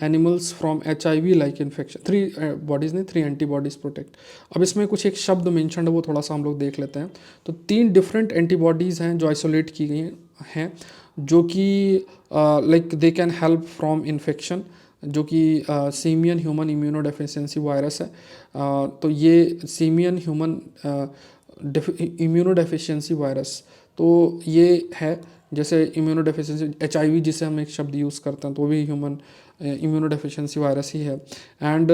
animals from HIV like infection. 3 bodies नहीं, 3 एंटीबॉडीज़ प्रोटेक्ट। अब इसमें कुछ एक शब्द मेंशन है, वो थोड़ा सा हम लोग देख लेते हैं। तो 3 डिफरेंट एंटीबॉडीज़ हैं जो आइसोलेट की गई हैं, जो कि like they can help from infection, जो कि सीमियन ह्यूमन इम्यूनोडेफिशिएंसी वायरस है। तो ये सीमियन ह्यूमन इम्यूनोडेफिशिएंसी वायरस, तो ये है। जैसे इम्यूनोडेफिशिएंसी HIV जिसे हम एक शब्द यूज़ करते हैं, तो वो भी ह्यूमन इम्यूनोडेफिशिएंसी वायरस ही है। एंड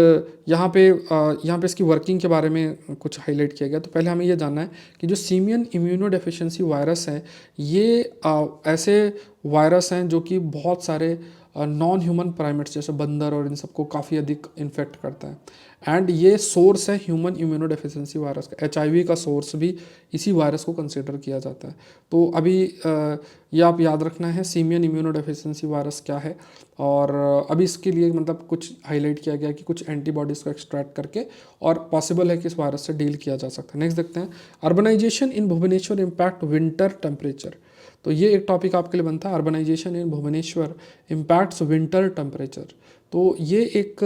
यहाँ पे इसकी वर्किंग के बारे में कुछ हाईलाइट किया गया। तो पहले हमें ये जानना है कि जो सीमियन इम्यूनोडेफिशिएंसी वायरस है, ये ऐसे वायरस हैं जो कि बहुत सारे नॉन ह्यूमन प्राइमेट्स जैसे बंदर और इन सबको काफ़ी अधिक इन्फेक्ट करता है। एंड ये सोर्स है ह्यूमन इम्यूनोडेफिशिएंसी वायरस का। HIV का सोर्स भी इसी वायरस को कंसिडर किया जाता है। तो अभी ये आप याद रखना है सीमियन इम्यूनोडेफिशिएंसी वायरस क्या है। और अभी इसके लिए मतलब कुछ हाईलाइट किया गया कि कुछ एंटीबॉडीज़ को एक्सट्रैक्ट करके और पॉसिबल है कि इस वायरस से डील किया जा सकता है। नेक्स्ट देखते हैं, अर्बनाइजेशन इन भुवनेश्वर इम्पैक्ट विंटर टेम्परेचर। तो ये एक टॉपिक आपके लिए बनता है, अर्बनाइजेशन इन भुवनेश्वर इम्पैक्ट्स विंटर टेम्परेचर। तो ये एक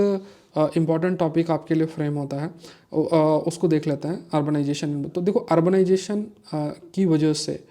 इम्पॉर्टेंट टॉपिक आपके लिए फ्रेम होता है, उसको देख लेते हैं अर्बनाइजेशन। तो देखो अर्बनाइजेशन की वजह से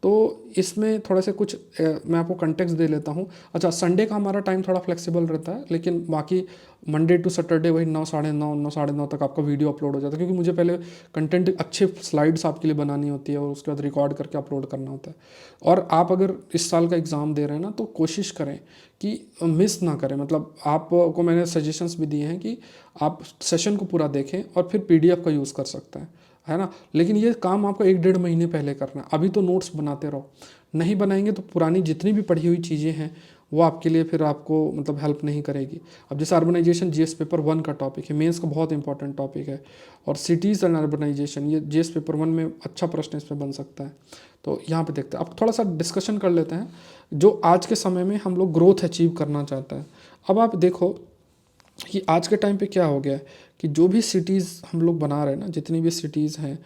तो इसमें थोड़ा सा कुछ मैं आपको कंटेक्स्ट दे लेता हूँ। अच्छा, संडे का हमारा टाइम थोड़ा फ्लेक्सिबल रहता है, लेकिन बाकी मंडे टू सैटरडे वही 9, साढ़े 9, 9, साढ़े 9 तक आपका वीडियो अपलोड हो जाता है, क्योंकि मुझे पहले कंटेंट अच्छे स्लाइड्स आपके लिए बनानी होती है और उसके बाद रिकॉर्ड करके अपलोड करना होता है। और आप अगर इस साल का एग्ज़ाम दे रहे हैं ना, तो कोशिश करें कि मिस ना करें। मतलब आपको मैंने सजेशंस भी दिए हैं कि आप सेशन को पूरा देखें और फिर PDF का यूज़ कर सकते हैं, है ना। लेकिन ये काम आपको 1-1.5 महीने पहले करना है। अभी तो नोट्स बनाते रहो, नहीं बनाएंगे तो पुरानी जितनी भी पढ़ी हुई चीज़ें हैं वो आपके लिए फिर आपको मतलब हेल्प नहीं करेगी। अब जैसे अर्बनाइजेशन GS पेपर 1 का टॉपिक है, मेंस का बहुत इंपॉर्टेंट टॉपिक है। और सिटीज़ एंड अर्बनाइजेशन, ये GS पेपर 1 में अच्छा प्रश्न इसमें बन सकता है। तो यहाँ पे देखते हैं, अब थोड़ा सा डिस्कशन कर लेते हैं जो आज के समय में हम लोग ग्रोथ अचीव करना चाहते हैं। अब आप देखो कि आज के टाइम पे क्या हो गया है कि जो भी सिटीज़ हम लोग बना रहे हैं ना, जितनी भी सिटीज़ हैं,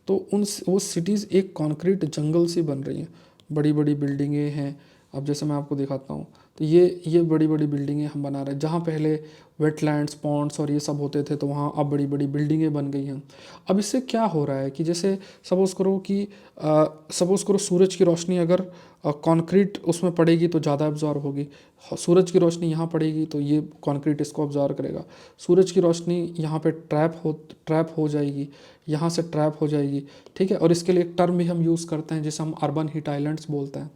तो वो सिटीज़ एक कॉन्क्रीट जंगल सी बन रही हैं। बड़ी बड़ी बिल्डिंगें हैं। अब जैसे मैं आपको दिखाता हूँ, तो ये बड़ी बड़ी बिल्डिंगें हम बना रहे हैं। जहाँ पहले वेटलैंड्स, पॉन्ड्स और ये सब होते थे, तो वहाँ अब बड़ी बड़ी बिल्डिंगें बन गई हैं। अब इससे क्या हो रहा है कि जैसे सपोज़ करो सूरज की रोशनी अगर कंक्रीट उसमें पड़ेगी तो ज़्यादा एब्जॉर्ब होगी। सूरज की रोशनी यहाँ पड़ेगी तो ये कंक्रीट इसको एब्जॉर्ब करेगा। सूरज की रोशनी यहाँ पे ट्रैप हो जाएगी, यहाँ से ट्रैप हो जाएगी, ठीक है। और इसके लिए एक टर्म भी हम यूज़ करते हैं जिसे हम अर्बन हीट आइलैंड्स बोलते हैं।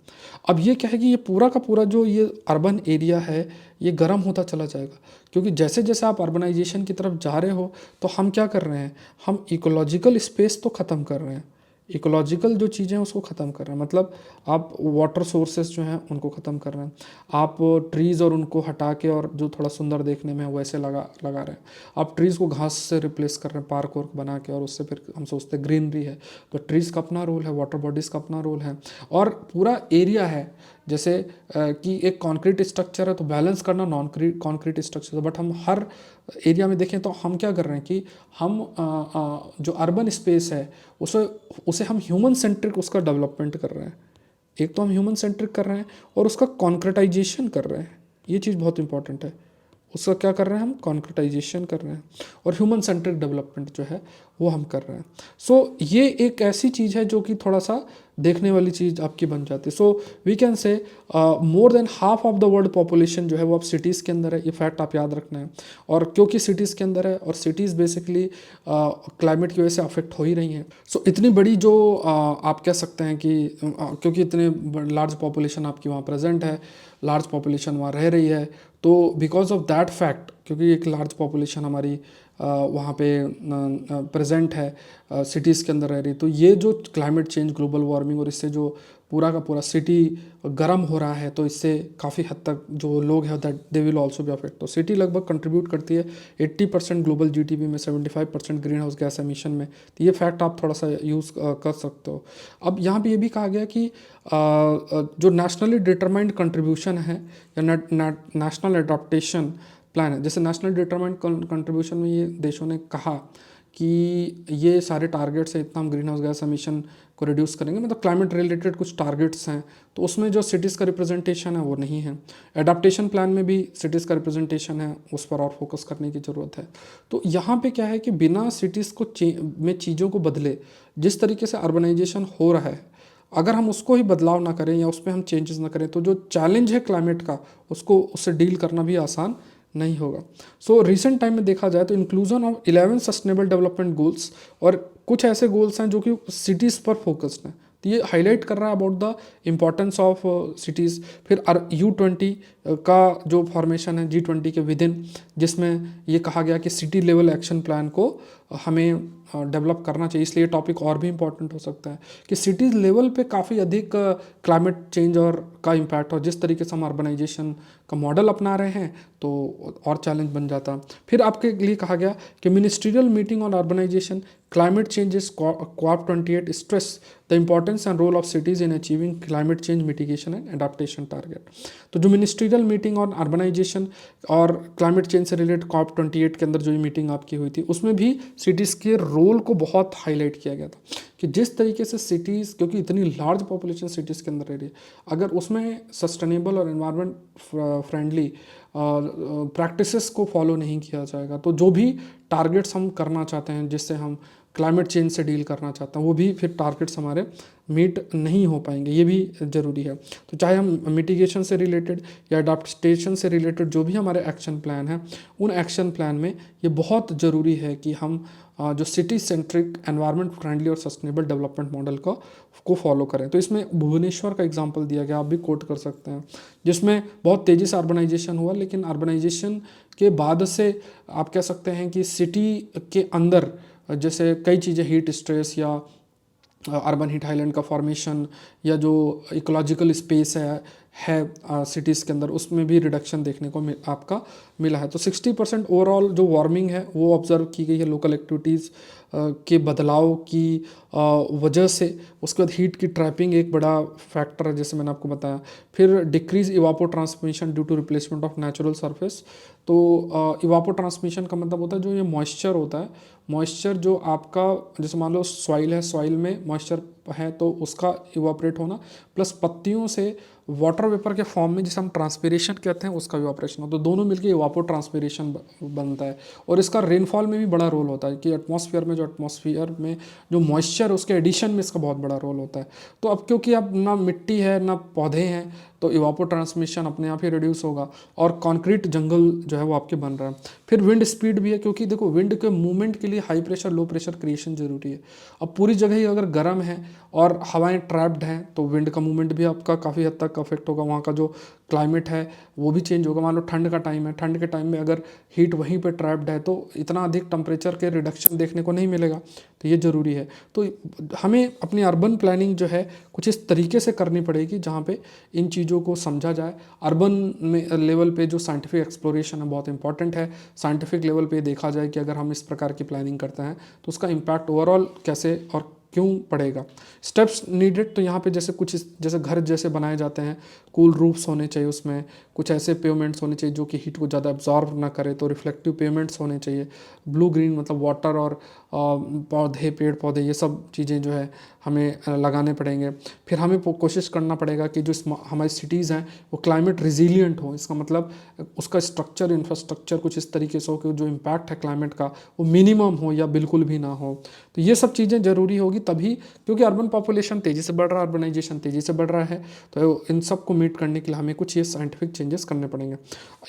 अब ये क्या है कि ये पूरा का पूरा जो ये अर्बन एरिया है ये गर्म होता चला जाएगा, क्योंकि जैसे जैसे आप अर्बनाइजेशन की तरफ जा रहे हो तो हम क्या कर रहे हैं, हम इकोलॉजिकल स्पेस तो ख़त्म कर रहे हैं। इकोलॉजिकल जो चीज़ें हैं उसको ख़त्म कर रहे हैं, मतलब आप वाटर सोर्सेस जो हैं उनको ख़त्म कर रहे हैं। आप ट्रीज़ और उनको हटा के और जो थोड़ा सुंदर देखने में है वैसे लगा रहे हैं। आप ट्रीज़ को घास से रिप्लेस कर रहे हैं, पार्क वर्क बना के, और उससे फिर हम सोचते हैं ग्रीनरी है। तो ट्रीज़ का अपना रोल है, वाटर बॉडीज़ का अपना रोल है, और पूरा एरिया है। जैसे कि एक कंक्रीट स्ट्रक्चर है तो बैलेंस करना नॉन कंक्रीट स्ट्रक्चर। बट हम हर एरिया में देखें तो हम क्या कर रहे हैं कि हम जो अर्बन स्पेस है उसे हम ह्यूमन सेंट्रिक उसका डेवलपमेंट कर रहे हैं। एक तो हम ह्यूमन सेंट्रिक कर रहे हैं और उसका कॉन्क्रीटाइजेशन कर रहे हैं। ये चीज़ बहुत इंपॉर्टेंट है। उसका क्या कर रहे हैं, हम कॉन्क्रीटाइजेशन कर रहे हैं और ह्यूमन सेंट्रिक डेवलपमेंट जो है वो हम कर रहे हैं। सो ये एक ऐसी चीज़ है जो कि थोड़ा सा देखने वाली चीज़ आपकी बन जाती है। सो we can say more than half of the world population जो है वो अब सिटीज़ के अंदर है। ये फैक्ट आप याद रखना है। और क्योंकि सिटीज़ के अंदर है और सिटीज़ बेसिकली क्लाइमेट की वजह से अफेक्ट हो ही रही हैं। सो इतनी बड़ी जो आप कह सकते हैं कि क्योंकि इतने लार्ज पॉपुलेशन आपकी वहाँ प्रेजेंट है, लार्ज पॉपुलेशन वहाँ रह रही है, तो बिकॉज ऑफ दैट फैक्ट, क्योंकि एक लार्ज पॉपुलेशन हमारी वहाँ पे प्रेजेंट है सिटीज़ के अंदर रह रही, तो ये जो क्लाइमेट चेंज, ग्लोबल वार्मिंग, और इससे जो पूरा का पूरा सिटी गर्म हो रहा है, तो इससे काफ़ी हद तक जो लोग हैं that they will also be affect. तो सिटी लगभग कंट्रीब्यूट करती है 80% ग्लोबल GDP में, 75% ग्रीन हाउस गैस एमिशन में। तो ये फैक्ट आप थोड़ा सा यूज़ कर सकते हो। अब यहाँ पे ये भी कहा गया कि जो नेशनली डिटरमाइंड कंट्रीब्यूशन है या नेशनल एडाप्टेशन प्लान है, जैसे नेशनल डिटरमाइंड कंट्रीब्यूशन में ये देशों ने कहा कि ये सारे टारगेट्स हैं, इतना हम ग्रीन हाउस गैस एमिशन को रिड्यूस करेंगे, मतलब क्लाइमेट रिलेटेड कुछ टारगेट्स हैं, तो उसमें जो सिटीज़ का रिप्रेजेंटेशन है वो नहीं है। एडाप्टेशन प्लान में भी सिटीज़ का रिप्रेजेंटेशन है, उस पर और फोकस करने की ज़रूरत है। तो यहाँ पे क्या है कि बिना सिटीज़ को में चीज़ों को बदले, जिस तरीके से अर्बनाइजेशन हो रहा है, अगर हम उसको ही बदलाव ना करें या उस पर हम चेंजेस ना करें, तो जो चैलेंज है क्लाइमेट का उससे डील करना भी आसान नहीं होगा। सो रिसेंट टाइम में देखा जाए तो inclusion of 11 sustainable development goals, और कुछ ऐसे गोल्स हैं जो कि सिटीज़ पर फोकस्ड हैं, तो ये हाईलाइट कर रहा है about the importance of cities. फिर U20 का जो फॉर्मेशन है G20 के विद इन, जिसमें ये कहा गया कि सिटी लेवल एक्शन प्लान को हमें डेवलप करना चाहिए, इसलिए टॉपिक और भी इम्पोर्टेंट हो सकता है कि सिटीज़ लेवल पे काफ़ी अधिक क्लाइमेट चेंज और का इम्पैक्ट, और जिस तरीके से हम अर्बनाइजेशन का मॉडल अपना रहे हैं तो और चैलेंज बन जाता। फिर आपके लिए कहा गया कि ministerial meeting on urbanisation climate changes COP28 stress the importance and role of cities in achieving climate change mitigation and adaptation target. तो जो मिनिस्ट्रियल मीटिंग ऑन अर्बनाइजेशन और क्लाइमेट चेंज से रिलेटेड COP28 के अंदर जो ये मीटिंग आपकी हुई थी, उसमें भी सिटीज़ के रोल को बहुत हाईलाइट किया गया था कि जिस तरीके से सिटीज़, क्योंकि इतनी लार्ज पॉपुलेशन सिटीज़ के अंदर रह रही है, अगर उसमें सस्टेनेबल और एनवायरनमेंट फ्रेंडली प्रैक्टिसेस को फॉलो नहीं किया जाएगा तो जो भी टारगेट्स हम करना चाहते हैं, जिससे हम क्लाइमेट चेंज से डील करना चाहते हैं, वो भी फिर टारगेट्स हमारे मीट नहीं हो पाएंगे। ये भी ज़रूरी है। तो चाहे हम मिटिगेशन से रिलेटेड या अडाप्टेशन से रिलेटेड जो भी हमारे एक्शन प्लान हैं, उन एक्शन प्लान में ये बहुत ज़रूरी है कि हम जो सिटी सेंट्रिक एनवायरनमेंट फ्रेंडली और सस्टेनेबल डेवलपमेंट मॉडल को फॉलो करें। तो इसमें भुवनेश्वर का एग्जांपल दिया गया, आप भी कोट कर सकते हैं, जिसमें बहुत तेज़ी से अर्बनाइजेशन हुआ, लेकिन अर्बनाइजेशन के बाद से आप कह सकते हैं कि सिटी के अंदर जैसे कई चीज़ें, हीट स्ट्रेस या अर्बन हीट आइलैंड का फॉर्मेशन या जो इकोलॉजिकल स्पेस है सिटीज़ के अंदर, उसमें भी रिडक्शन देखने को आपका मिला है। तो 60% ओवरऑल जो वार्मिंग है वो ऑब्जर्व की गई है लोकल एक्टिविटीज़ के बदलाव की वजह से। उसके बाद हीट की ट्रैपिंग एक बड़ा फैक्टर है, जैसे मैंने आपको बताया। फिर decrease evapo transmission due to replacement of natural surface. तो इवापो ट्रांसमिशन का मतलब होता है जो ये मॉइस्चर होता है, मॉइस्चर जो आपका, जैसे मान लो सॉइल है, सॉइल में मॉइस्चर है तो उसका इवापरेट होना, प्लस पत्तियों से वाटर वेपर के फॉर्म में जिसे हम ट्रांसपीरेशन कहते हैं उसका इवापरेशन हो, तो दोनों मिलकर इवापो ट्रांसपीरेशन बनता है। और इसका रेनफॉल में भी बड़ा रोल होता है कि एटमॉस्फेयर में जो मॉइस्चर है उसके एडिशन में इसका बहुत बड़ा रोल होता है। तो अब क्योंकि अब ना मिट्टी है ना पौधे हैं, तो इवापो ट्रांसमिशन अपने आप ही रिड्यूस होगा और कंक्रीट जंगल जो है वो आपके बन रहा है। फिर विंड स्पीड भी है, क्योंकि देखो विंड के मूवमेंट के लिए high pressure low pressure creation जरूरी है। अब पूरी जगह ही अगर गर्म है और हवाएं ट्रैप्ड हैं तो विंड का मूवमेंट भी आपका काफ़ी हद तक अफेक्ट होगा, वहाँ का जो क्लाइमेट है वो भी चेंज होगा। मान लो ठंड का टाइम है, ठंड के टाइम में अगर हीट वहीं पे ट्रैप्ड है तो इतना अधिक टेम्परेचर के रिडक्शन देखने को नहीं मिलेगा, तो ये ज़रूरी है। तो हमें अपनी अर्बन प्लानिंग जो है कुछ इस तरीके से करनी पड़ेगी जहाँ पे इन चीज़ों को समझा जाए। अर्बन में लेवल पे जो साइंटिफिक एक्सप्लोरेशन है बहुत इंपॉर्टेंट है। साइंटिफिक लेवल पे देखा जाए कि अगर हम इस प्रकार की प्लानिंग करते हैं तो उसका इम्पैक्ट ओवरऑल कैसे और क्यों पड़ेगा। स्टेप्स नीडेड, तो यहाँ पे जैसे कुछ जैसे घर जैसे बनाए जाते हैं, कूल रूफ्स होने चाहिए, उसमें कुछ ऐसे पेवमेंट्स होने चाहिए जो कि हीट को ज़्यादा एब्जॉर्व ना करे, तो रिफ्लेक्टिव पेवमेंट्स होने चाहिए। ब्लू ग्रीन मतलब वाटर और पौधे, पेड़ पौधे, ये सब चीज़ें जो है हमें लगाने पड़ेंगे। फिर हमें कोशिश करना पड़ेगा कि जो हमारी सिटीज़ हैं वो क्लाइमेट रिजिलियंट हो। इसका मतलब उसका स्ट्रक्चर, इंफ्रास्ट्रक्चर कुछ इस तरीके से हो कि जो इम्पैक्ट है क्लाइमेट का वो मिनिमम हो या बिल्कुल भी ना हो। तो ये सब चीज़ें ज़रूरी होगी तभी, क्योंकि अर्बन पॉपुलेशन तेज़ी से बढ़ रहा है, अर्बनाइजेशन तेज़ी से बढ़ रहा है, तो इन सब को मीट करने के लिए हमें कुछ ये साइंटिफिक चेंजेस करने पड़ेंगे।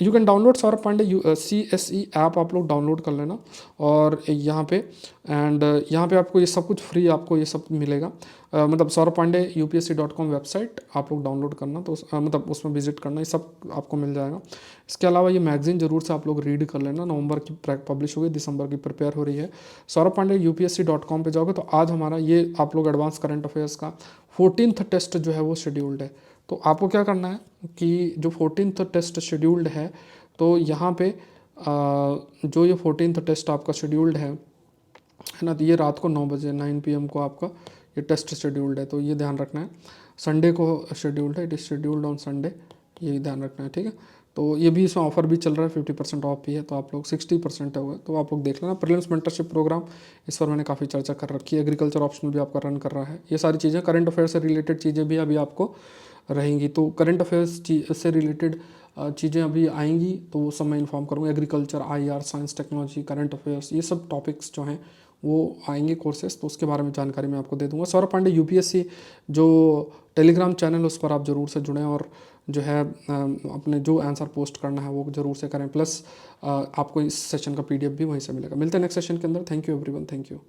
You can download Saurabh Pandey CSE app, आप लोग डाउनलोड कर लेना। और यहाँ पे यहाँ पे आपको ये सब कुछ फ्री आपको ये सब मिलेगा। मतलब सौरभ पांडे UPSC.com वेबसाइट आप लोग डाउनलोड करना, तो मतलब उसमें विजिट करना, ये सब आपको मिल जाएगा। इसके अलावा ये मैगजीन जरूर से आप लोग रीड कर लेना, नवंबर की पब्लिश होगी, दिसंबर की प्रिपेयर हो रही है। सौरभ पांडे UPSC.com पे जाओगे तो आज हमारा ये आप लोग एडवांस करंट अफेयर्स का 14th टेस्ट जो है वो शेड्यूल्ड है। तो आपको क्या करना है कि जो 14th टेस्ट शेड्यूल्ड है, तो यहाँ पे जो ये 14th टेस्ट आपका शेड्यूल्ड है ना, तो ये रात को 9 बजे 9 PM को आपका ये टेस्ट शेड्यूल्ड है, तो ये ध्यान रखना है। संडे को शेड्यूल्ड है, it is scheduled on Sunday, ये ध्यान रखना है, ठीक है। तो ये भी इसमें ऑफर भी चल रहा है, 50% ऑफ भी है, तो आप लोग 60% हुआ, तो आप लोग देख लेना। प्रीलिम्स मेंटरशिप प्रोग्राम, इस पर मैंने काफ़ी चर्चा कर रखी है। एग्रीकल्चर ऑप्शनल भी आपका रन कर रहा है। ये सारी चीज़ें करंट अफेयर से रिलेटेड चीज़ें भी अभी आपको रहेंगी, तो करंट अफेयर्स से रिलेटेड चीज़ें अभी आएंगी तो वो सब मैं इन्फॉर्म करूँगा। Agriculture, IR, science technology, current affairs, ये सब टॉपिक्स जो हैं वो आएंगे कोर्सेज, तो उसके बारे में जानकारी मैं आपको दे दूंगा। सौरभ पांडे UPSC जो टेलीग्राम चैनल उस पर आप ज़रूर से जुड़ें और जो है अपने जो आंसर पोस्ट करना है वो ज़रूर से करें। प्लस आपको इस सेशन का PDF भी वहीं से मिलेगा। मिलते हैं नेक्स्ट सेशन के अंदर। Thank you everyone, thank you.